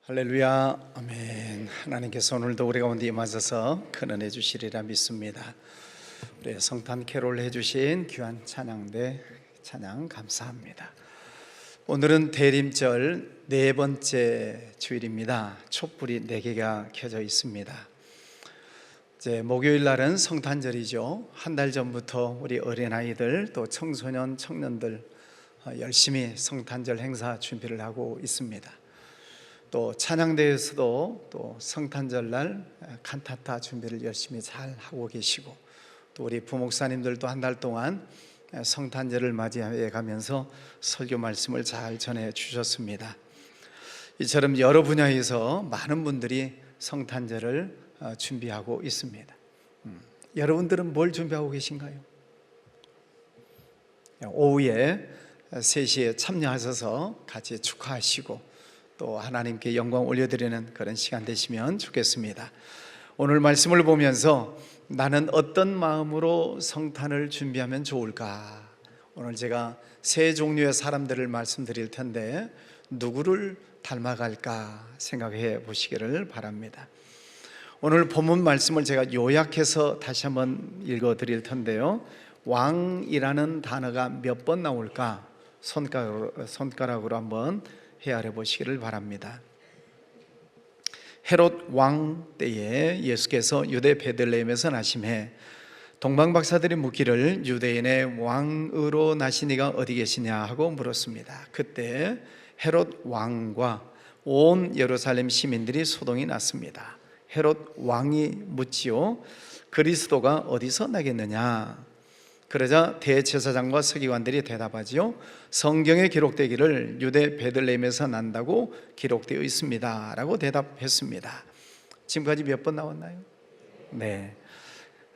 할렐루야, 아멘. 하나님께서 오늘도 우리 가운데 임하셔서 큰 은혜 주시리라 믿습니다. 우리 성탄 캐롤 해주신 귀한 찬양대 찬양 감사합니다. 오늘은 대림절 네 번째 주일입니다. 촛불이 4개가 켜져 있습니다. 이제 목요일 날은 성탄절이죠. 한 달 전부터 우리 어린아이들 또 청소년, 청년들 열심히 성탄절 행사 준비를 하고 있습니다. 또 찬양대에서도 또 성탄절날 칸타타 준비를 열심히 잘 하고 계시고, 또 우리 부목사님들도 한 달 동안 성탄절을 맞이해 가면서 설교 말씀을 잘 전해 주셨습니다. 이처럼 여러 분야에서 많은 분들이 성탄절을 준비하고 있습니다. 여러분들은 뭘 준비하고 계신가요? 오후에 3시에 참여하셔서 같이 축하하시고 또 하나님께 영광 올려드리는 그런 시간 되시면 좋겠습니다. 오늘 말씀을 보면서 나는 어떤 마음으로 성탄을 준비하면 좋을까? 오늘 제가 세 종류의 사람들을 말씀드릴 텐데 누구를 닮아갈까 생각해 보시기를 바랍니다. 오늘 본문 말씀을 제가 요약해서 다시 한번 읽어 드릴 텐데요, 왕이라는 단어가 몇 번 나올까 손가락으로 한번 헤아려 보시기를 바랍니다. 헤롯 왕 때에 예수께서 유대 베들레헴에서 나심해 동방박사들이 묻기를 유대인의 왕으로 나신 이가 어디 계시냐 하고 물었습니다. 그때 헤롯 왕과 온 예루살렘 시민들이 소동이 났습니다. 헤롯 왕이 묻지요, 그리스도가 어디서 나겠느냐? 그러자 대제사장과 서기관들이 대답하지요, 성경에 기록되기를 유대 베들레헴에서 난다고 기록되어 있습니다 라고 대답했습니다. 지금까지 몇 번 나왔나요? 네,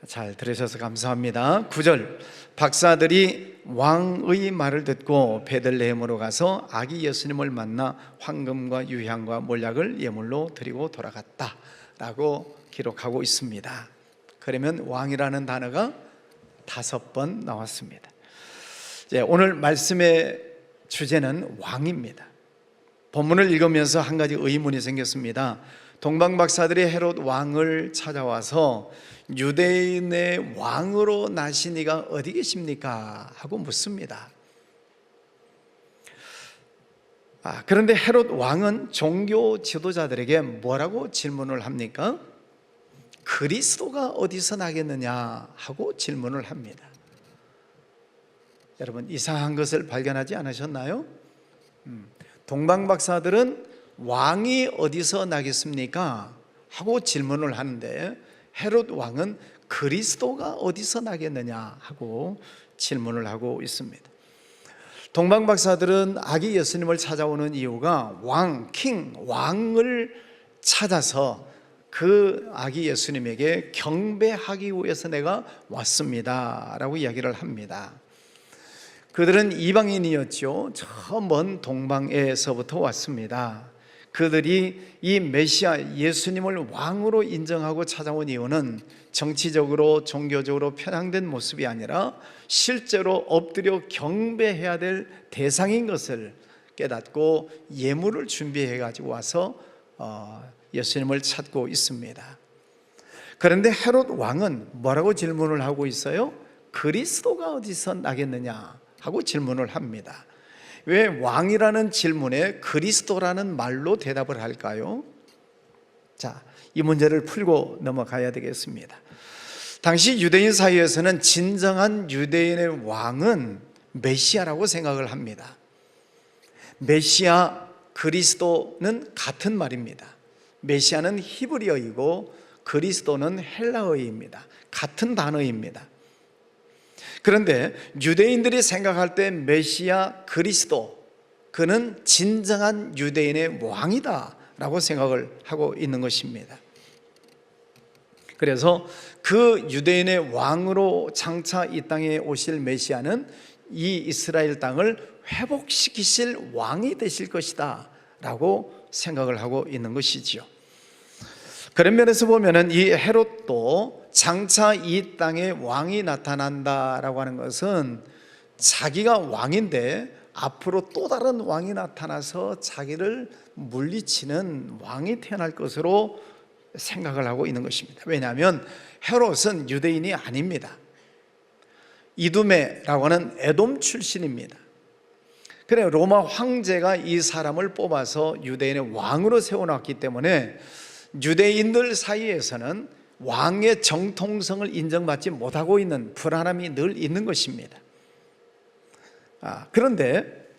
잘 들으셔서 감사합니다. 9절, 박사들이 왕의 말을 듣고 베들레헴으로 가서 아기 예수님을 만나 황금과 유향과 몰약을 예물로 드리고 돌아갔다 라고 기록하고 있습니다. 그러면 왕이라는 단어가 5번 나왔습니다. 오늘 말씀의 주제는 왕입니다. 본문을 읽으면서 한 가지 의문이 생겼습니다. 동방박사들이 헤롯 왕을 찾아와서 유대인의 왕으로 나신 이가 어디 계십니까? 하고 묻습니다. 그런데 헤롯 왕은 종교 지도자들에게 뭐라고 질문을 합니까? 그리스도가 어디서 나겠느냐 하고 질문을 합니다. 여러분, 이상한 것을 발견하지 않으셨나요? 동방박사들은 왕이 어디서 나겠습니까? 하고 질문을 하는데 헤롯 왕은 그리스도가 어디서 나겠느냐 하고 질문을 하고 있습니다. 동방박사들은 아기 예수님을 찾아오는 이유가 왕을 찾아서 그 아기 예수님에게 경배하기 위해서 내가 왔습니다 라고 이야기를 합니다. 그들은 이방인이었죠. 저 먼 동방에서부터 왔습니다. 그들이 이 메시아 예수님을 왕으로 인정하고 찾아온 이유는 정치적으로 종교적으로 편향된 모습이 아니라 실제로 엎드려 경배해야 될 대상인 것을 깨닫고 예물을 준비해 가지고 와서 예수님을 찾고 있습니다. 그런데 헤롯 왕은 뭐라고 질문을 하고 있어요? 그리스도가 어디서 나겠느냐 하고 질문을 합니다. 왜 왕이라는 질문에 그리스도라는 말로 대답을 할까요? 자, 이 문제를 풀고 넘어가야 되겠습니다. 당시 유대인 사이에서는 진정한 유대인의 왕은 메시아라고 생각을 합니다. 메시아, 그리스도는 같은 말입니다. 메시아는 히브리어이고 그리스도는 헬라어입니다. 같은 단어입니다. 그런데 유대인들이 생각할 때 메시아 그리스도, 그는 진정한 유대인의 왕이다 라고 생각을 하고 있는 것입니다. 그래서 그 유대인의 왕으로 장차 이 땅에 오실 메시아는 이 이스라엘 땅을 회복시키실 왕이 되실 것이다 라고 생각을 하고 있는 것이지요. 그런 면에서 보면은 이 헤롯도 장차 이 땅에 왕이 나타난다라고 하는 것은 자기가 왕인데 앞으로 또 다른 왕이 나타나서 자기를 물리치는 왕이 태어날 것으로 생각을 하고 있는 것입니다. 왜냐하면 헤롯은 유대인이 아닙니다. 이두메라고 하는 에돔 출신입니다. 그래, 로마 황제가 이 사람을 뽑아서 유대인의 왕으로 세워놨기 때문에 유대인들 사이에서는 왕의 정통성을 인정받지 못하고 있는 불안함이 늘 있는 것입니다. 그런데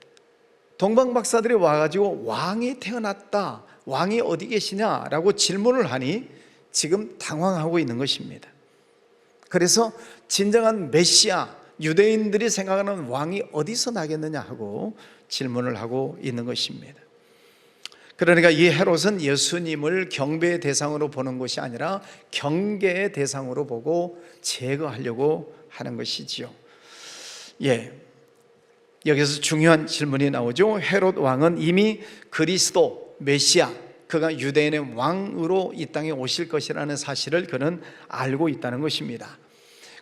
동방박사들이 와가지고 왕이 태어났다, 왕이 어디 계시냐라고 질문을 하니 지금 당황하고 있는 것입니다. 그래서 진정한 메시아, 유대인들이 생각하는 왕이 어디서 나겠느냐 하고 질문을 하고 있는 것입니다. 그러니까 이 헤롯은 예수님을 경배의 대상으로 보는 것이 아니라 경계의 대상으로 보고 제거하려고 하는 것이지요. 여기서 중요한 질문이 나오죠. 헤롯 왕은 이미 그리스도, 메시아, 그가 유대인의 왕으로 이 땅에 오실 것이라는 사실을 그는 알고 있다는 것입니다.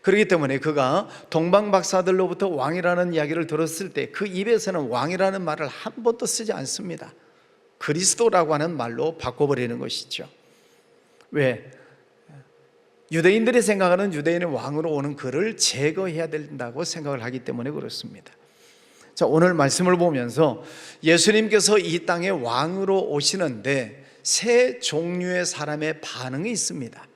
그렇기 때문에 그가 동방박사들로부터 왕이라는 이야기를 들었을 때 그 입에서는 왕이라는 말을 한 번도 쓰지 않습니다. 그리스도라고 하는 말로 바꿔버리는 것이죠. 왜? 유대인들이 생각하는 유대인의 왕으로 오는 그를 제거해야 된다고 생각을 하기 때문에 그렇습니다. 자, 오늘 말씀을 보면서 예수님께서 이 땅에 왕으로 오시는데 세 종류의 사람의 반응이 있습니다.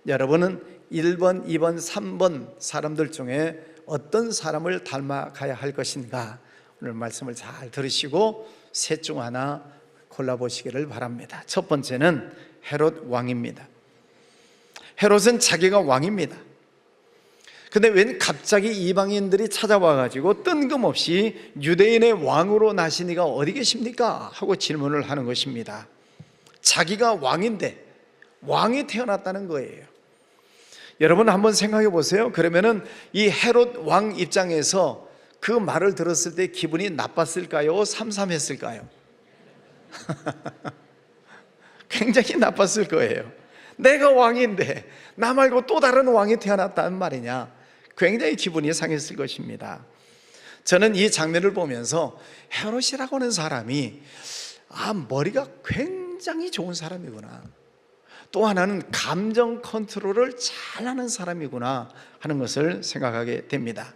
여러분은 1번, 2번, 3번 사람들 중에 어떤 사람을 닮아가야 할 것인가? 오늘 말씀을 잘 들으시고 셋 중 하나 골라보시기를 바랍니다. 첫 번째는 헤롯 왕입니다. 헤롯은 자기가 왕입니다. 근데 웬 갑자기 이방인들이 찾아와가지고 뜬금없이 유대인의 왕으로 나신 이가 어디 계십니까? 하고 질문을 하는 것입니다. 자기가 왕인데 왕이 태어났다는 거예요. 여러분 한번 생각해 보세요. 그러면은 이 헤롯 왕 입장에서 그 말을 들었을 때 기분이 나빴을까요? 삼삼했을까요? 굉장히 나빴을 거예요. 내가 왕인데 나 말고 또 다른 왕이 태어났다는 말이냐? 굉장히 기분이 상했을 것입니다. 저는 이 장면을 보면서 헤롯이라고 하는 사람이 머리가 굉장히 좋은 사람이구나, 또 하나는 감정 컨트롤을 잘하는 사람이구나 하는 것을 생각하게 됩니다.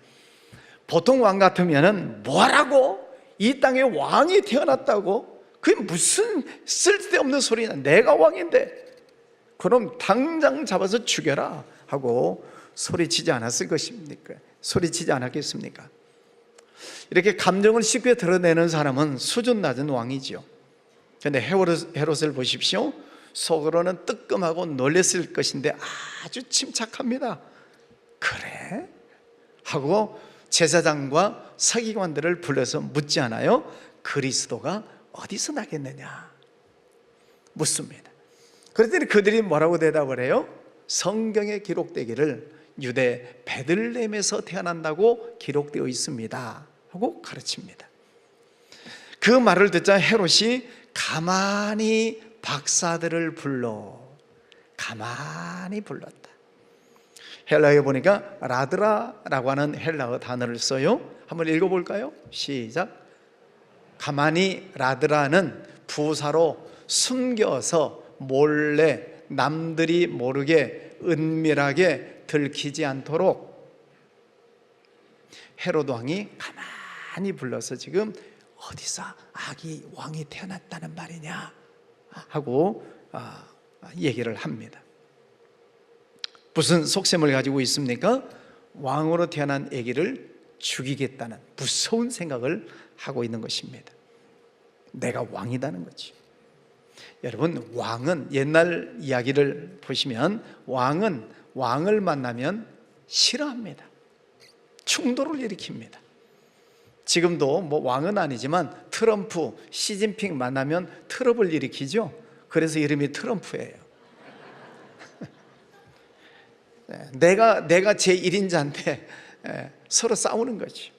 보통 왕 같으면 뭐라고? 이 땅에 왕이 태어났다고? 그게 무슨 쓸데없는 소리냐? 내가 왕인데 그럼 당장 잡아서 죽여라 하고 소리치지 않았을 것입니까? 소리치지 않았겠습니까? 이렇게 감정을 쉽게 드러내는 사람은 수준 낮은 왕이죠. 그런데 헤롯을 보십시오. 속으로는 뜨끔하고 놀랐을 것인데 아주 침착합니다. 그래? 하고 제사장과 서기관들을 불러서 묻지 않아요? 그리스도가 어디서 나겠느냐 묻습니다. 그랬더니 그들이 뭐라고 대답을 해요? 성경에 기록되기를 유대 베들레헴에서 태어난다고 기록되어 있습니다 하고 가르칩니다. 그 말을 듣자 헤롯이 가만히 박사들을 가만히 불렀다. 헬라어에 보니까 라드라라고 하는 헬라어 단어를 써요. 한번 읽어볼까요? 시작. 가만히 라드라는 부사로 숨겨서 몰래 남들이 모르게 은밀하게 들키지 않도록 헤롯 왕이 가만히 불러서 지금 어디서 아기 왕이 태어났다는 말이냐 하고 얘기를 합니다. 무슨 속셈을 가지고 있습니까? 왕으로 태어난 아기를 죽이겠다는 무서운 생각을 하고 있는 것입니다. 내가 왕이다는 거지. 여러분, 왕은 옛날 이야기를 보시면 왕은 왕을 만나면 싫어합니다. 충돌을 일으킵니다. 지금도 뭐 왕은 아니지만 트럼프, 시진핑 만나면 트러블 일으키죠. 그래서 이름이 트럼프예요. 내가 제1인자인데 서로 싸우는 거지.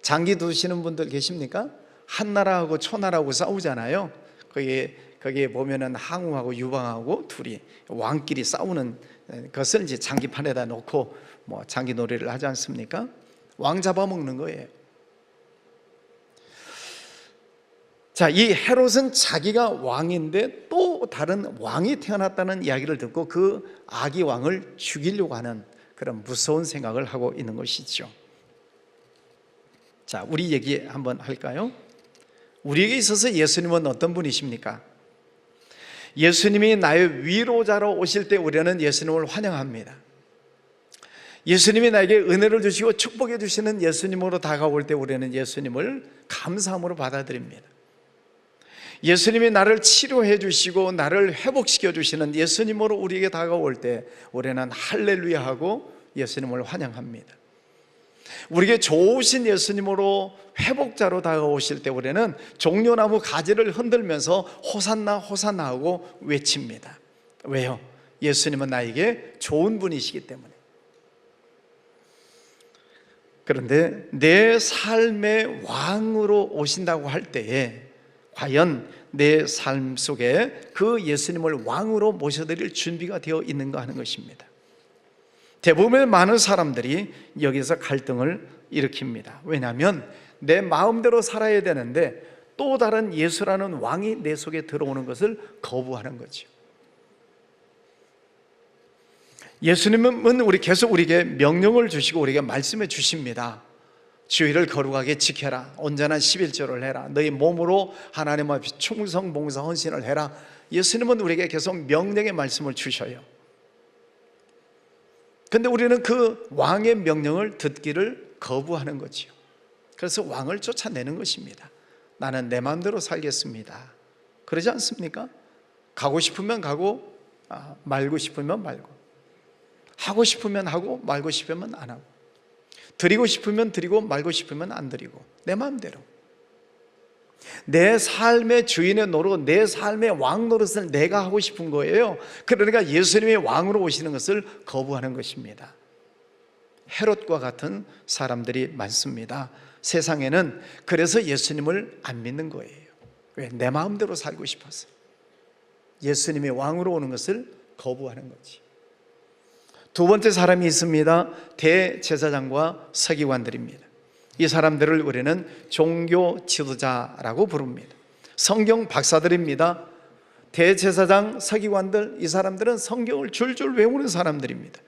장기 두시는 분들 계십니까? 한나라하고 초나라하고 싸우잖아요. 거기에 보면은 항우하고 유방하고 둘이 왕끼리 싸우는 것을 이제 장기판에다 놓고 뭐 장기 놀이를 하지 않습니까? 왕 잡아먹는 거예요. 자, 이 헤롯은 자기가 왕인데 또 다른 왕이 태어났다는 이야기를 듣고 그 아기 왕을 죽이려고 하는 그런 무서운 생각을 하고 있는 것이죠. 자, 우리 얘기 한번 할까요? 우리에게 있어서 예수님은 어떤 분이십니까? 예수님이 나의 위로자로 오실 때 우리는 예수님을 환영합니다. 예수님이 나에게 은혜를 주시고 축복해 주시는 예수님으로 다가올 때 우리는 예수님을 감사함으로 받아들입니다. 예수님이 나를 치료해 주시고 나를 회복시켜 주시는 예수님으로 우리에게 다가올 때 우리는 할렐루야 하고 예수님을 환영합니다. 우리에게 좋으신 예수님으로 회복자로 다가오실 때 우리는 종려나무 가지를 흔들면서 호산나 호산나 하고 외칩니다. 왜요? 예수님은 나에게 좋은 분이시기 때문에. 그런데 내 삶의 왕으로 오신다고 할 때에 과연 내 삶 속에 그 예수님을 왕으로 모셔드릴 준비가 되어 있는가 하는 것입니다. 대부분의 많은 사람들이 여기서 갈등을 일으킵니다. 왜냐하면 내 마음대로 살아야 되는데 또 다른 예수라는 왕이 내 속에 들어오는 것을 거부하는 거죠. 예수님은 계속 우리에게 명령을 주시고 우리에게 말씀해 주십니다. 주의를 거룩하게 지켜라. 온전한 11조를 해라. 너희 몸으로 하나님 앞에 충성, 봉사, 헌신을 해라. 예수님은 우리에게 계속 명령의 말씀을 주셔요. 그런데 우리는 그 왕의 명령을 듣기를 거부하는 거지요. 그래서 왕을 쫓아내는 것입니다. 나는 내 마음대로 살겠습니다. 그러지 않습니까? 가고 싶으면 가고 말고 싶으면 말고, 하고 싶으면 하고 말고 싶으면 안 하고, 드리고 싶으면 드리고 말고 싶으면 안 드리고, 내 마음대로. 내 삶의 주인의 노릇, 내 삶의 왕 노릇을 내가 하고 싶은 거예요. 그러니까 예수님이 왕으로 오시는 것을 거부하는 것입니다. 헤롯과 같은 사람들이 많습니다. 세상에는 그래서 예수님을 안 믿는 거예요. 왜? 내 마음대로 살고 싶어서. 예수님이 왕으로 오는 것을 거부하는 거지. 두 번째 사람이 있습니다. 대제사장과 서기관들입니다. 이 사람들을 우리는 종교 지도자라고 부릅니다. 성경 박사들입니다. 대제사장, 서기관들, 이 사람들은 성경을 줄줄 외우는 사람들입니다.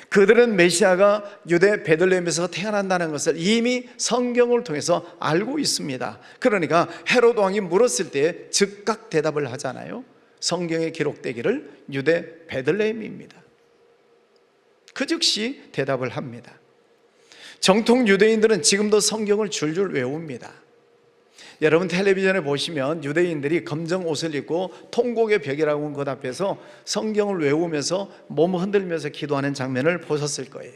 그들은 메시아가 유대 베들레헴에서 태어난다는 것을 이미 성경을 통해서 알고 있습니다. 그러니까 헤롯 왕이 물었을 때 즉각 대답을 하잖아요. 성경에 기록되기를 유대 베들레헴입니다. 그 즉시 대답을 합니다. 정통 유대인들은 지금도 성경을 줄줄 외웁니다. 여러분 텔레비전에 보시면 유대인들이 검정 옷을 입고 통곡의 벽이라고 하는 것 앞에서 성경을 외우면서 몸을 흔들면서 기도하는 장면을 보셨을 거예요.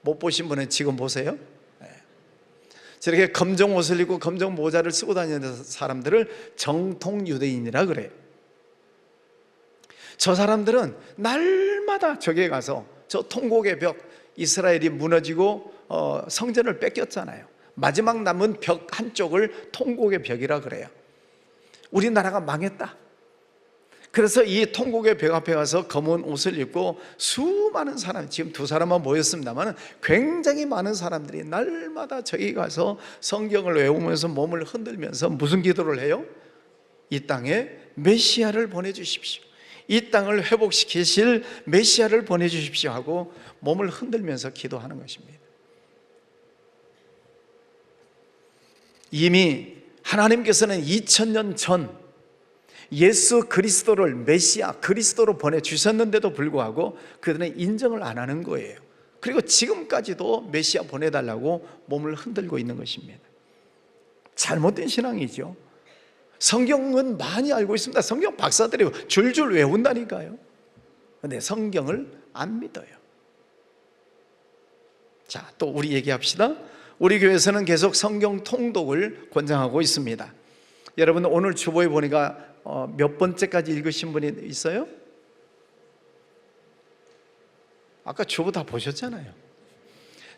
못 보신 분은 지금 보세요. 저렇게 검정 옷을 입고 검정 모자를 쓰고 다니는 사람들을 정통 유대인이라 그래요. 저 사람들은 날마다 저기에 가서 저 통곡의 벽, 이스라엘이 무너지고 성전을 뺏겼잖아요. 마지막 남은 벽 한쪽을 통곡의 벽이라 그래요. 우리나라가 망했다. 그래서 이 통곡의 벽 앞에 가서 검은 옷을 입고 수많은 사람, 지금 두 사람만 모였습니다만 굉장히 많은 사람들이 날마다 저기 가서 성경을 외우면서 몸을 흔들면서 무슨 기도를 해요? 이 땅에 메시아를 보내주십시오. 이 땅을 회복시키실 메시아를 보내주십시오 하고 몸을 흔들면서 기도하는 것입니다. 이미 하나님께서는 2000년 전 예수 그리스도를 메시아 그리스도로 보내주셨는데도 불구하고 그들은 인정을 안 하는 거예요. 그리고 지금까지도 메시아 보내달라고 몸을 흔들고 있는 것입니다. 잘못된 신앙이죠. 성경은 많이 알고 있습니다. 성경 박사들이 줄줄 외운다니까요. 그런데 성경을 안 믿어요. 자, 또 우리 얘기합시다. 우리 교회에서는 계속 성경 통독을 권장하고 있습니다. 여러분 오늘 주보에 보니까 몇 번째까지 읽으신 분이 있어요? 아까 주보 다 보셨잖아요.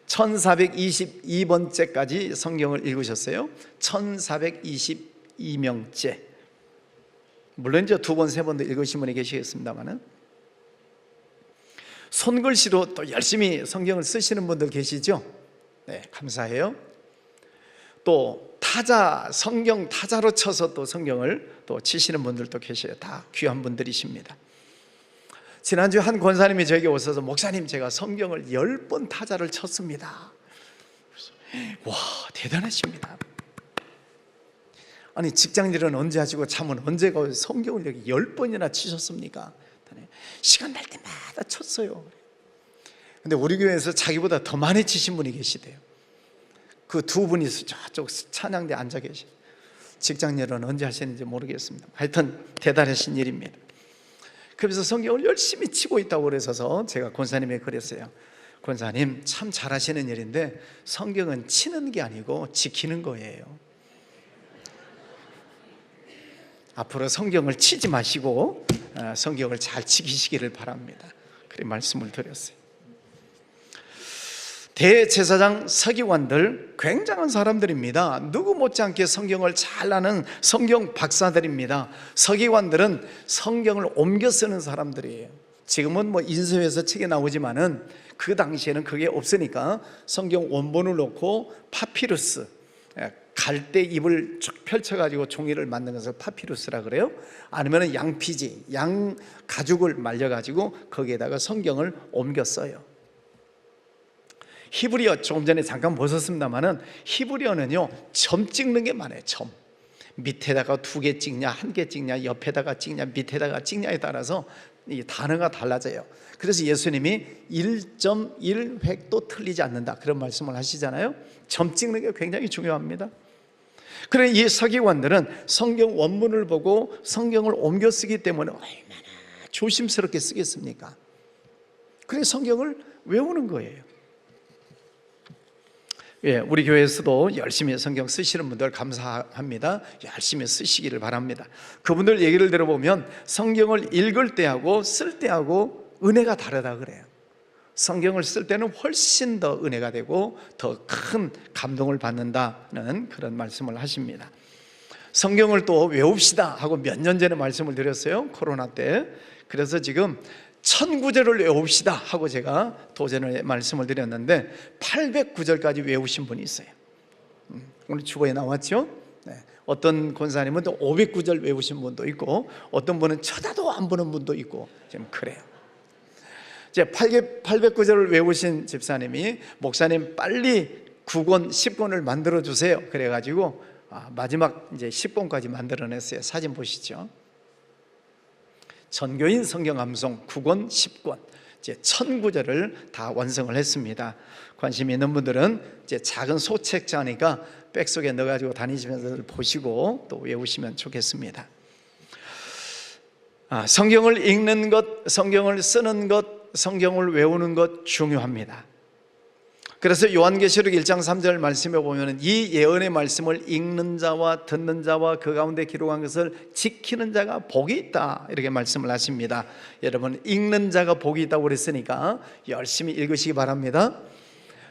1422번째까지 성경을 읽으셨어요. 1422명째. 물론 이제 두 번, 세 번도 읽으신 분이 계시겠습니다만은 손글씨로 또 열심히 성경을 쓰시는 분들 계시죠? 네, 감사해요. 또 타자, 성경 타자로 쳐서 또 성경을 또 치시는 분들도 계셔요. 다 귀한 분들이십니다. 지난주 한 권사님이 저에게 오셔서 목사님 제가 성경을 10번 타자를 쳤습니다. 와, 대단하십니다. 아니 직장일은 언제 하시고 잠은 언제 가고 성경을 여기 10번이나 치셨습니까? 시간 날 때마다 쳤어요. 근데 우리 교회에서 자기보다 더 많이 치신 분이 계시대요. 그 두 분이 저쪽 찬양대 앉아 계셔요. 직장일은 언제 하시는지 모르겠습니다. 하여튼 대단하신 일입니다. 그래서 성경을 열심히 치고 있다고 그래서 제가 권사님에게 그랬어요. 권사님 참 잘하시는 일인데 성경은 치는 게 아니고 지키는 거예요. 앞으로 성경을 치지 마시고 성경을 잘 지키시기를 바랍니다. 그렇게 말씀을 드렸어요. 대제사장 서기관들 굉장한 사람들입니다. 누구 못지않게 성경을 잘 아는 성경 박사들입니다. 서기관들은 성경을 옮겨 쓰는 사람들이에요. 지금은 뭐 인쇄해서 책에 나오지만은 그 당시에는 그게 없으니까 성경 원본을 놓고 파피루스, 갈대 잎을 쭉 펼쳐가지고 종이를 만든 것을 파피루스라 그래요. 아니면 양피지, 양 가죽을 말려가지고 거기에다가 성경을 옮겨 써요. 히브리어 조금 전에 잠깐 보셨습니다만은 히브리어는요 점 찍는 게 많아요. 점 밑에다가 2개 찍냐 1개 찍냐 옆에다가 찍냐 밑에다가 찍냐에 따라서 이 단어가 달라져요. 그래서 예수님이 1.1획도 틀리지 않는다 그런 말씀을 하시잖아요. 점 찍는 게 굉장히 중요합니다. 그래 이 서기관들은 성경 원문을 보고 성경을 옮겨 쓰기 때문에 얼마나 조심스럽게 쓰겠습니까? 그래서 성경을 외우는 거예요. 예, 우리 교회에서도 열심히 성경 쓰시는 분들 감사합니다. 열심히 쓰시기를 바랍니다. 그분들 얘기를 들어보면 성경을 읽을 때하고 쓸 때하고 은혜가 다르다 그래요. 성경을 쓸 때는 훨씬 더 은혜가 되고 더 큰 감동을 받는다는 그런 말씀을 하십니다. 성경을 또 외웁시다 하고 몇 년 전에 말씀을 드렸어요. 코로나 때. 그래서 지금 1000구절을 외웁시다 하고 제가 도전을 말씀을 드렸는데 800구절까지 외우신 분이 있어요. 오늘 주보에 나왔죠. 네. 어떤 권사님은 또 500구절 외우신 분도 있고 어떤 분은 쳐다도 안 보는 분도 있고 지금 그래요. 이제 800구절을 외우신 집사님이 목사님 빨리 9권 10권을 만들어 주세요 그래가지고 마지막 이제 10권까지 만들어냈어요. 사진 보시죠. 전교인 성경 암송 9권 10권 이제 1000구절을 다 완성을 했습니다. 관심 있는 분들은 이제 작은 소책자니까 백속에 넣어가지고 다니시면서 보시고 또 외우시면 좋겠습니다. 성경을 읽는 것, 성경을 쓰는 것, 성경을 외우는 것 중요합니다. 그래서 요한계시록 1장 3절 말씀에 보면 이 예언의 말씀을 읽는 자와 듣는 자와 그 가운데 기록한 것을 지키는 자가 복이 있다 이렇게 말씀을 하십니다. 여러분 읽는 자가 복이 있다고 그랬으니까 열심히 읽으시기 바랍니다.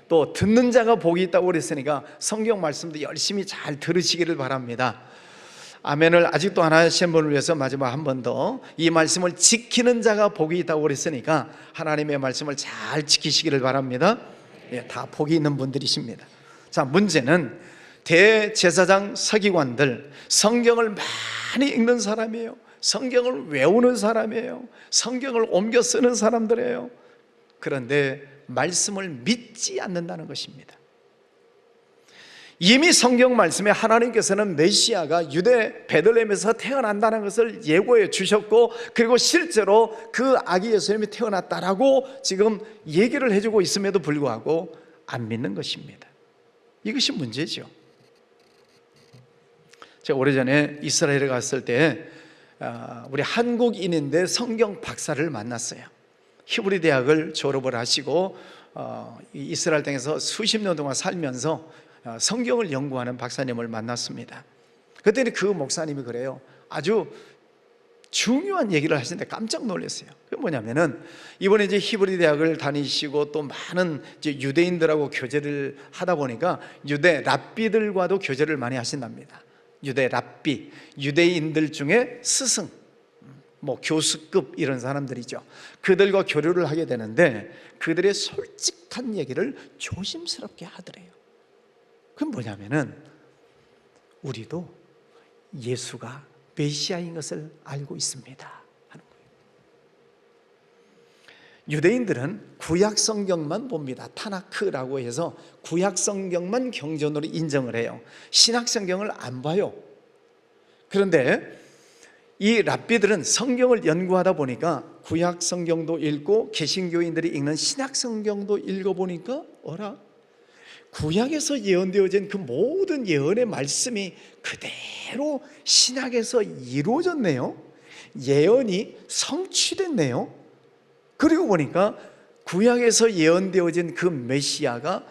또 듣는 자가 복이 있다고 그랬으니까 성경 말씀도 열심히 잘 들으시기를 바랍니다. 아멘을 아직도 안 하신 분을 위해서 마지막 한 번 더 이 말씀을 지키는 자가 복이 있다고 그랬으니까 하나님의 말씀을 잘 지키시기를 바랍니다. 예, 다 복이 있는 분들이십니다. 자, 문제는 대제사장 서기관들 성경을 많이 읽는 사람이에요. 성경을 외우는 사람이에요. 성경을 옮겨 쓰는 사람들이에요. 그런데 말씀을 믿지 않는다는 것입니다. 이미 성경 말씀에 하나님께서는 메시아가 유대 베들레헴에서 태어난다는 것을 예고해 주셨고 그리고 실제로 그 아기 예수님이 태어났다라고 지금 얘기를 해주고 있음에도 불구하고 안 믿는 것입니다. 이것이 문제죠. 제가 오래전에 이스라엘에 갔을 때 우리 한국인인데 성경 박사를 만났어요. 히브리 대학을 졸업을 하시고 이스라엘 땅에서 수십 년 동안 살면서 성경을 연구하는 박사님을 만났습니다. 그때는 그 목사님이 그래요. 아주 중요한 얘기를 하시는데 깜짝 놀랐어요. 그게 뭐냐면은 이번에 이제 히브리 대학을 다니시고 또 많은 이제 유대인들하고 교제를 하다 보니까 유대 랍비들과도 교제를 많이 하신답니다. 유대 랍비, 유대인들 중에 스승, 뭐 교수급 이런 사람들이죠. 그들과 교류를 하게 되는데 그들의 솔직한 얘기를 조심스럽게 하더래요. 그건 뭐냐면은 우리도 예수가 메시아인 것을 알고 있습니다 하는 거예요. 유대인들은 구약 성경만 봅니다. 타나크라고 해서 구약 성경만 경전으로 인정을 해요. 신약 성경을 안 봐요. 그런데 이 랍비들은 성경을 연구하다 보니까 구약 성경도 읽고 개신교인들이 읽는 신약 성경도 읽어보니까 어라? 구약에서 예언되어진 그 모든 예언의 말씀이 그대로 신약에서 이루어졌네요. 예언이 성취됐네요. 그리고 보니까 구약에서 예언되어진 그 메시아가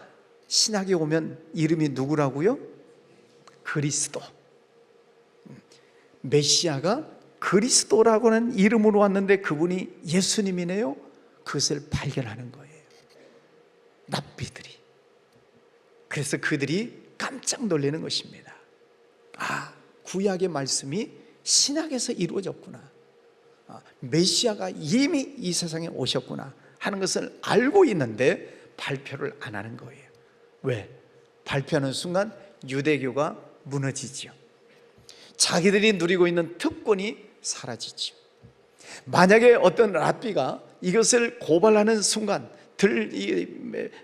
신약에 오면 이름이 누구라고요? 그리스도. 메시아가 그리스도라고 하는 이름으로 왔는데 그분이 예수님이네요. 그것을 발견하는 거예요, 랍비들이. 그래서 그들이 깜짝 놀라는 것입니다. 아, 구약의 말씀이 신약에서 이루어졌구나. 메시아가 이미 이 세상에 오셨구나 하는 것을 알고 있는데 발표를 안 하는 거예요. 왜? 발표하는 순간 유대교가 무너지죠. 자기들이 누리고 있는 특권이 사라지죠. 만약에 어떤 랍비가 이것을 고발하는 순간,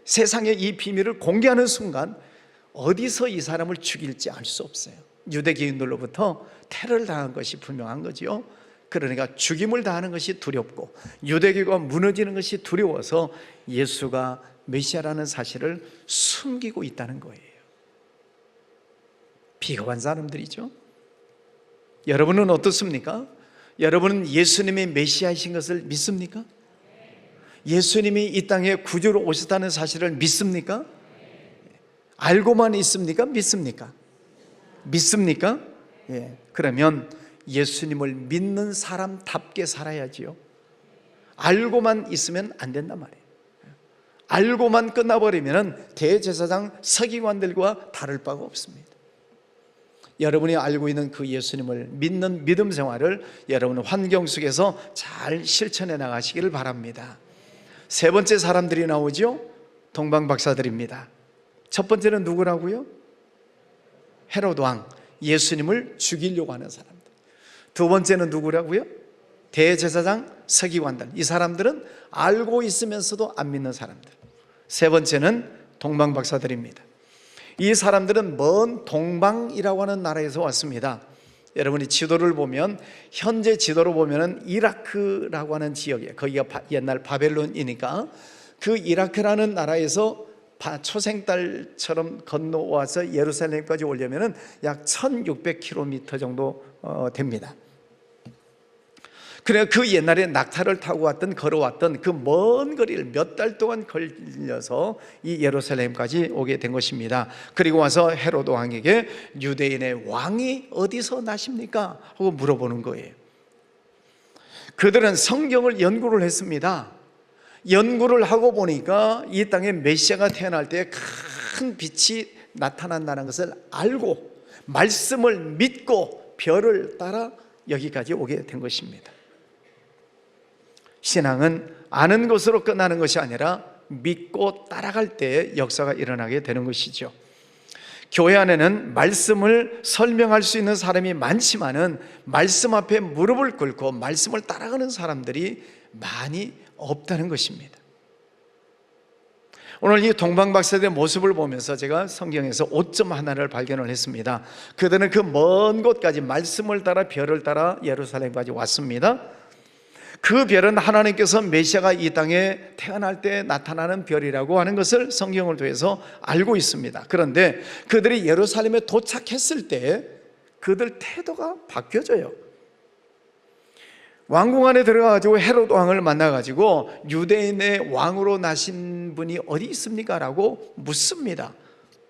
세상의 이 비밀을 공개하는 순간 어디서 이 사람을 죽일지 알 수 없어요. 유대교인들로부터 테러를 당한 것이 분명한 거죠. 그러니까 죽임을 당하는 것이 두렵고 유대교가 무너지는 것이 두려워서 예수가 메시아라는 사실을 숨기고 있다는 거예요. 비겁한 사람들이죠. 여러분은 어떻습니까? 여러분은 예수님이 메시아이신 것을 믿습니까? 예수님이 이 땅에 구주로 오셨다는 사실을 믿습니까? 알고만 있습니까? 믿습니까? 믿습니까? 예. 그러면 예수님을 믿는 사람답게 살아야지요. 알고만 있으면 안 된단 말이에요. 알고만 끝나버리면 대제사장 서기관들과 다를 바가 없습니다. 여러분이 알고 있는 그 예수님을 믿는 믿음 생활을 여러분 환경 속에서 잘 실천해 나가시기를 바랍니다. 세 번째 사람들이 나오죠. 동방 박사들입니다. 첫 번째는 누구라고요? 헤로드 왕, 예수님을 죽이려고 하는 사람들. 두 번째는 누구라고요? 대제사장 서기관들. 이 사람들은 알고 있으면서도 안 믿는 사람들. 세 번째는 동방 박사들입니다. 이 사람들은 먼 동방이라고 하는 나라에서 왔습니다. 여러분이 지도를 보면 현재 지도로 보면은 이라크라고 하는 지역이에요. 거기가 옛날 바벨론이니까 그 이라크라는 나라에서 초생달처럼 건너와서 예루살렘까지 오려면은 약 1600km 정도 됩니다. 그래 그 옛날에 낙타를 타고 걸어왔던 그 먼 거리를 몇 달 동안 걸려서 이 예루살렘까지 오게 된 것입니다. 그리고 와서 헤로드 왕에게 유대인의 왕이 어디서 나십니까? 하고 물어보는 거예요. 그들은 성경을 연구를 했습니다. 연구를 하고 보니까 이 땅에 메시아가 태어날 때 큰 빛이 나타난다는 것을 알고 말씀을 믿고 별을 따라 여기까지 오게 된 것입니다. 신앙은 아는 것으로 끝나는 것이 아니라 믿고 따라갈 때 역사가 일어나게 되는 것이죠. 교회 안에는 말씀을 설명할 수 있는 사람이 많지만은 말씀 앞에 무릎을 꿇고 말씀을 따라가는 사람들이 많이 없다는 것입니다. 오늘 이 동방박사들의 모습을 보면서 제가 성경에서 오점 하나를 발견을 했습니다. 그들은 그 먼 곳까지 말씀을 따라 별을 따라 예루살렘까지 왔습니다. 그 별은 하나님께서 메시아가 이 땅에 태어날 때 나타나는 별이라고 하는 것을 성경을 통해서 알고 있습니다. 그런데 그들이 예루살렘에 도착했을 때 그들 태도가 바뀌어져요. 왕궁 안에 들어가가지고 헤롯 왕을 만나가지고 유대인의 왕으로 나신 분이 어디 있습니까? 라고 묻습니다.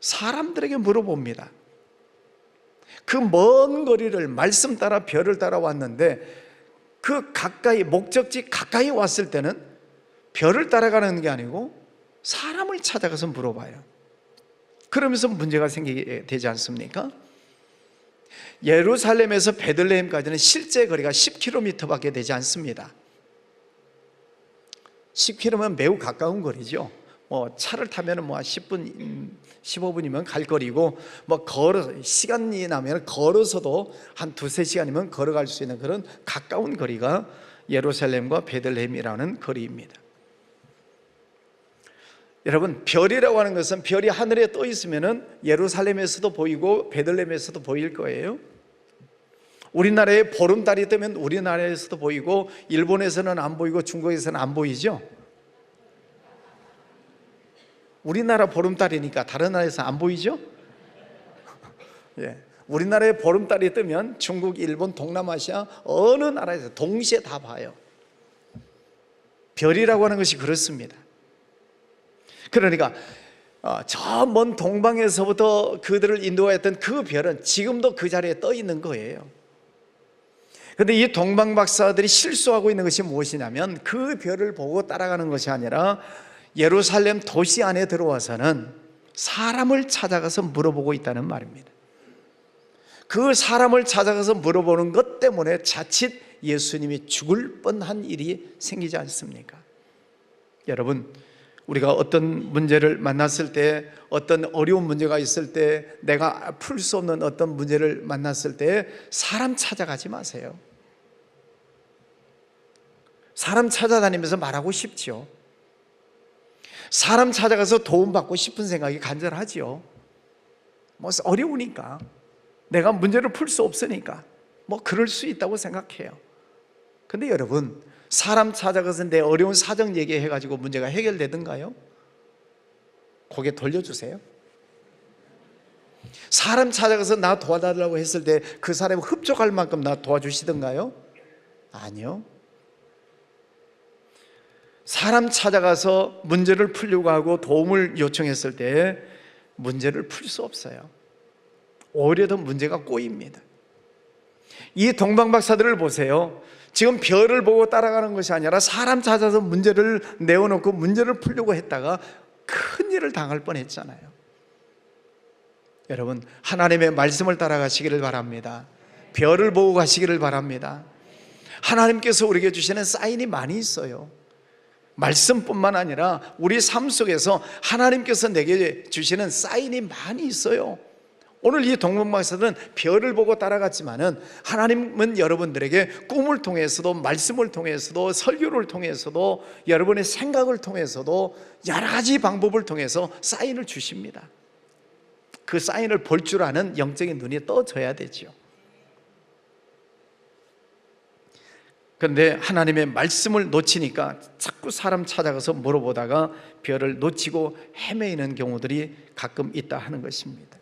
사람들에게 물어봅니다. 그 먼 거리를 말씀 따라 별을 따라 왔는데 그 가까이 목적지 가까이 왔을 때는 별을 따라가는 게 아니고 사람을 찾아가서 물어봐요. 그러면서 문제가 생기게 되지 않습니까? 예루살렘에서 베들레헴까지는 실제 거리가 10km밖에 되지 않습니다. 10km면 매우 가까운 거리죠. 차를 타면은 10분, 15분이면 갈 거리고, 시간이 나면 걸어서도 한 두세 시간이면 걸어갈 수 있는 그런 가까운 거리가 예루살렘과 베들레헴이라는 거리입니다. 여러분, 별이라고 하는 것은 별이 하늘에 떠 있으면은 예루살렘에서도 보이고 베들레헴에서도 보일 거예요. 우리나라에 보름달이 뜨면 우리나라에서도 보이고 일본에서는 안 보이고 중국에서는 안 보이죠. 우리나라 보름달이니까 다른 나라에서 안 보이죠? 예. 우리나라에 보름달이 뜨면 중국, 일본, 동남아시아 어느 나라에서 동시에 다 봐요. 별이라고 하는 것이 그렇습니다. 그러니까 저 먼 동방에서부터 그들을 인도하였던 그 별은 지금도 그 자리에 떠 있는 거예요. 그런데 이 동방 박사들이 실수하고 있는 것이 무엇이냐면 그 별을 보고 따라가는 것이 아니라 예루살렘 도시 안에 들어와서는 사람을 찾아가서 물어보고 있다는 말입니다. 그 사람을 찾아가서 물어보는 것 때문에 자칫 예수님이 죽을 뻔한 일이 생기지 않습니까? 여러분, 우리가 어떤 문제를 만났을 때, 어떤 어려운 문제가 있을 때, 내가 풀 수 없는 어떤 문제를 만났을 때 사람 찾아가지 마세요. 사람 찾아다니면서 말하고 싶죠. 사람 찾아가서 도움받고 싶은 생각이 간절하지요. 어려우니까, 내가 문제를 풀 수 없으니까 그럴 수 있다고 생각해요. 근데 여러분, 사람 찾아가서 내 어려운 사정 얘기해가지고 문제가 해결되던가요? 고개 돌려주세요. 사람 찾아가서 나 도와달라고 했을 때 그 사람이 흡족할 만큼 나 도와주시던가요? 아니요. 사람 찾아가서 문제를 풀려고 하고 도움을 요청했을 때 문제를 풀 수 없어요. 오히려 더 문제가 꼬입니다. 이 동방박사들을 보세요. 지금 별을 보고 따라가는 것이 아니라 사람 찾아서 문제를 내어놓고 문제를 풀려고 했다가 큰일을 당할 뻔했잖아요. 여러분, 하나님의 말씀을 따라가시기를 바랍니다. 별을 보고 가시기를 바랍니다. 하나님께서 우리에게 주시는 사인이 많이 있어요. 말씀뿐만 아니라 우리 삶 속에서 하나님께서 내게 주시는 사인이 많이 있어요. 오늘 이 동방박사들은 별을 보고 따라갔지만은 하나님은 여러분들에게 꿈을 통해서도, 말씀을 통해서도, 설교를 통해서도, 여러분의 생각을 통해서도 여러 가지 방법을 통해서 사인을 주십니다. 그 사인을 볼 줄 아는 영적인 눈이 떠져야 되죠. 그런데 하나님의 말씀을 놓치니까 자꾸 사람 찾아가서 물어보다가 별을 놓치고 헤매이는 경우들이 가끔 있다 하는 것입니다.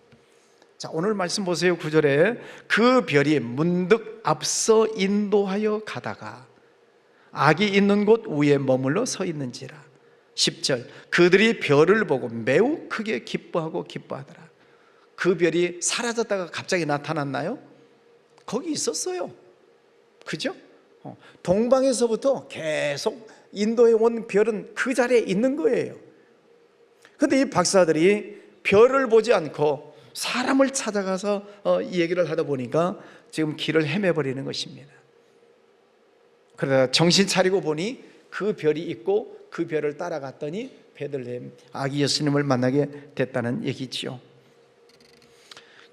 자, 오늘 말씀 보세요. 9절에 그 별이 문득 앞서 인도하여 가다가 악이 있는 곳 위에 머물러 서 있는지라. 10절 그들이 별을 보고 매우 크게 기뻐하고 기뻐하더라. 그 별이 사라졌다가 갑자기 나타났나요? 거기 있었어요. 그죠? 동방에서부터 계속 인도에 온 별은 그 자리에 있는 거예요. 그런데 이 박사들이 별을 보지 않고 사람을 찾아가서 이 얘기를 하다 보니까 지금 길을 헤매버리는 것입니다. 그러다 정신 차리고 보니 그 별이 있고 그 별을 따라갔더니 베들레헴 아기 예수님을 만나게 됐다는 얘기지요.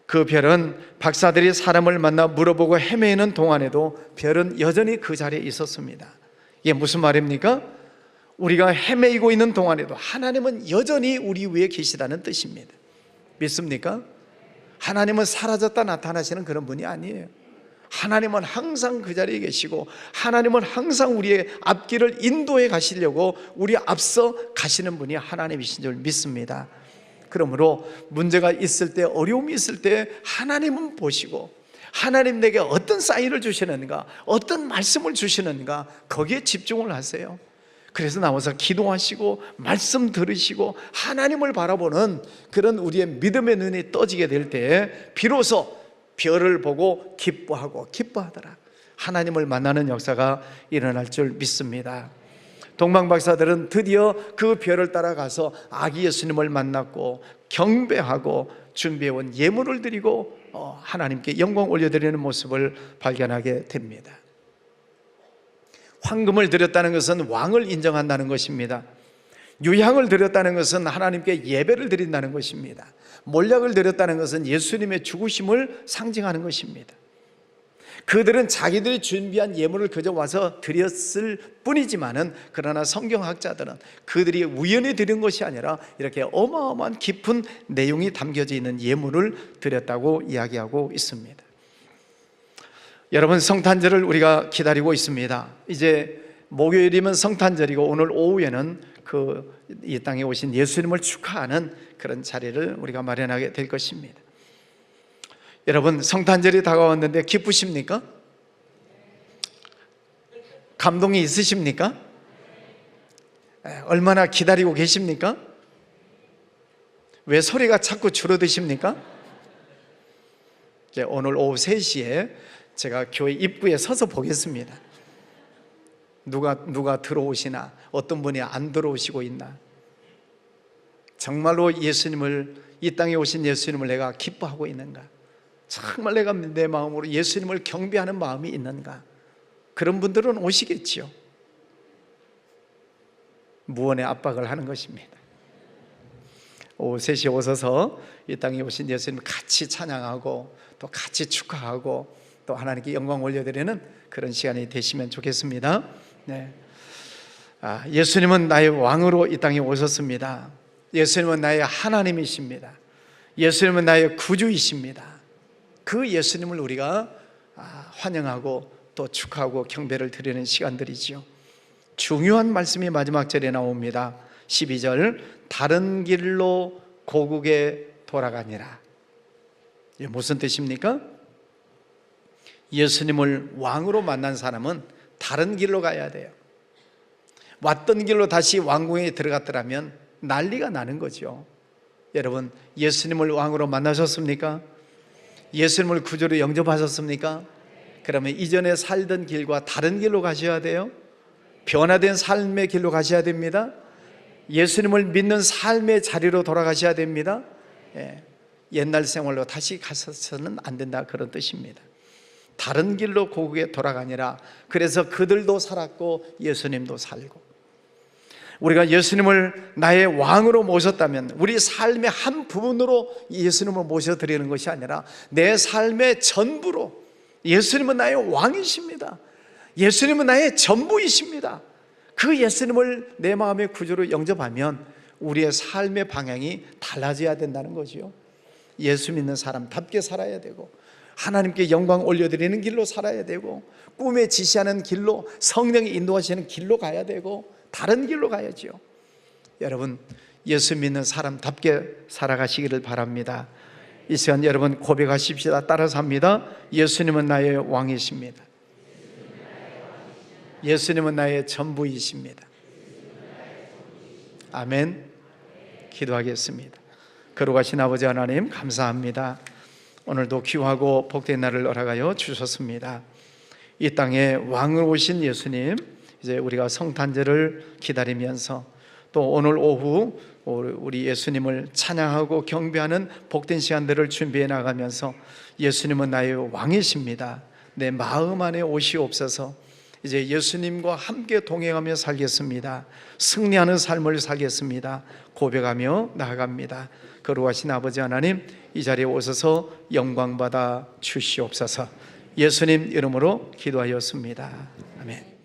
그 별은 박사들이 사람을 만나 물어보고 헤매는 동안에도 별은 여전히 그 자리에 있었습니다. 이게 무슨 말입니까? 우리가 헤매이고 있는 동안에도 하나님은 여전히 우리 위에 계시다는 뜻입니다. 믿습니까? 하나님은 사라졌다 나타나시는 그런 분이 아니에요. 하나님은 항상 그 자리에 계시고 하나님은 항상 우리의 앞길을 인도해 가시려고 우리 앞서 가시는 분이 하나님이신 줄 믿습니다. 그러므로 문제가 있을 때, 어려움이 있을 때 하나님은 보시고 하나님 내게 어떤 사인을 주시는가, 어떤 말씀을 주시는가, 거기에 집중을 하세요. 그래서 나와서 기도하시고 말씀 들으시고 하나님을 바라보는 그런 우리의 믿음의 눈이 떠지게 될 때 비로소 별을 보고 기뻐하고 기뻐하더라. 하나님을 만나는 역사가 일어날 줄 믿습니다. 동방박사들은 드디어 그 별을 따라가서 아기 예수님을 만났고 경배하고 준비해온 예물을 드리고 하나님께 영광 올려드리는 모습을 발견하게 됩니다. 황금을 드렸다는 것은 왕을 인정한다는 것입니다. 유향을 드렸다는 것은 하나님께 예배를 드린다는 것입니다. 몰약을 드렸다는 것은 예수님의 죽으심을 상징하는 것입니다. 그들은 자기들이 준비한 예물을 그저 와서 드렸을 뿐이지만은, 그러나 성경학자들은 그들이 우연히 드린 것이 아니라 이렇게 어마어마한 깊은 내용이 담겨져 있는 예물을 드렸다고 이야기하고 있습니다. 여러분, 성탄절을 우리가 기다리고 있습니다. 이제 목요일이면 성탄절이고, 오늘 오후에는 이 땅에 오신 예수님을 축하하는 그런 자리를 우리가 마련하게 될 것입니다. 여러분, 성탄절이 다가왔는데 기쁘십니까? 감동이 있으십니까? 얼마나 기다리고 계십니까? 왜 소리가 자꾸 줄어드십니까? 오늘 오후 3시에 제가 교회 입구에 서서 보겠습니다. 누가 들어오시나, 어떤 분이 안 들어오시고 있나. 정말로 이 땅에 오신 예수님을 내가 기뻐하고 있는가, 정말 내가 내 마음으로 예수님을 경배하는 마음이 있는가. 그런 분들은 오시겠지요. 무언의 압박을 하는 것입니다. 오후 3시에 오셔서 이 땅에 오신 예수님을 같이 찬양하고 또 같이 축하하고 또 하나님께 영광 올려드리는 그런 시간이 되시면 좋겠습니다. 네. 예수님은 나의 왕으로 이 땅에 오셨습니다. 예수님은 나의 하나님이십니다. 예수님은 나의 구주이십니다. 그 예수님을 우리가 환영하고 또 축하하고 경배를 드리는 시간들이지요. 중요한 말씀이 마지막 절에 나옵니다. 12절, 다른 길로 고국에 돌아가니라. 이게 무슨 뜻입니까? 예수님을 왕으로 만난 사람은 다른 길로 가야 돼요. 왔던 길로 다시 왕궁에 들어갔더라면 난리가 나는 거죠. 여러분, 예수님을 왕으로 만나셨습니까? 예수님을 구주로 영접하셨습니까? 그러면 이전에 살던 길과 다른 길로 가셔야 돼요. 변화된 삶의 길로 가셔야 됩니다. 예수님을 믿는 삶의 자리로 돌아가셔야 됩니다. 옛날 생활로 다시 가서는 안 된다, 그런 뜻입니다. 다른 길로 고국에 돌아가니라. 그래서 그들도 살았고 예수님도 살고, 우리가 예수님을 나의 왕으로 모셨다면 우리 삶의 한 부분으로 예수님을 모셔드리는 것이 아니라 내 삶의 전부로 예수님은 나의 왕이십니다. 예수님은 나의 전부이십니다. 그 예수님을 내 마음의 구주로 영접하면 우리의 삶의 방향이 달라져야 된다는 거죠. 예수 믿는 사람답게 살아야 되고, 하나님께 영광 올려드리는 길로 살아야 되고, 꿈에 지시하는 길로, 성령이 인도하시는 길로 가야 되고, 다른 길로 가야죠. 여러분, 예수 믿는 사람답게 살아가시기를 바랍니다. 이 시간 여러분 고백하십시다. 따라서 합니다. 예수님은 나의 왕이십니다. 예수님은 나의 전부이십니다. 아멘. 기도하겠습니다. 거룩하신 아버지 하나님, 감사합니다. 오늘도 귀하고 복된 날을 허락하여 주셨습니다. 이 땅에 왕으로 오신 예수님, 이제 우리가 성탄절을 기다리면서 또 오늘 오후 우리 예수님을 찬양하고 경배하는 복된 시간들을 준비해 나가면서 예수님은 나의 왕이십니다. 내 마음 안에 오시옵소서. 이제 예수님과 함께 동행하며 살겠습니다. 승리하는 삶을 살겠습니다. 고백하며 나아갑니다. 거룩하신 아버지 하나님, 이 자리에 오셔서 영광받아 주시옵소서. 예수님 이름으로 기도하였습니다. 아멘.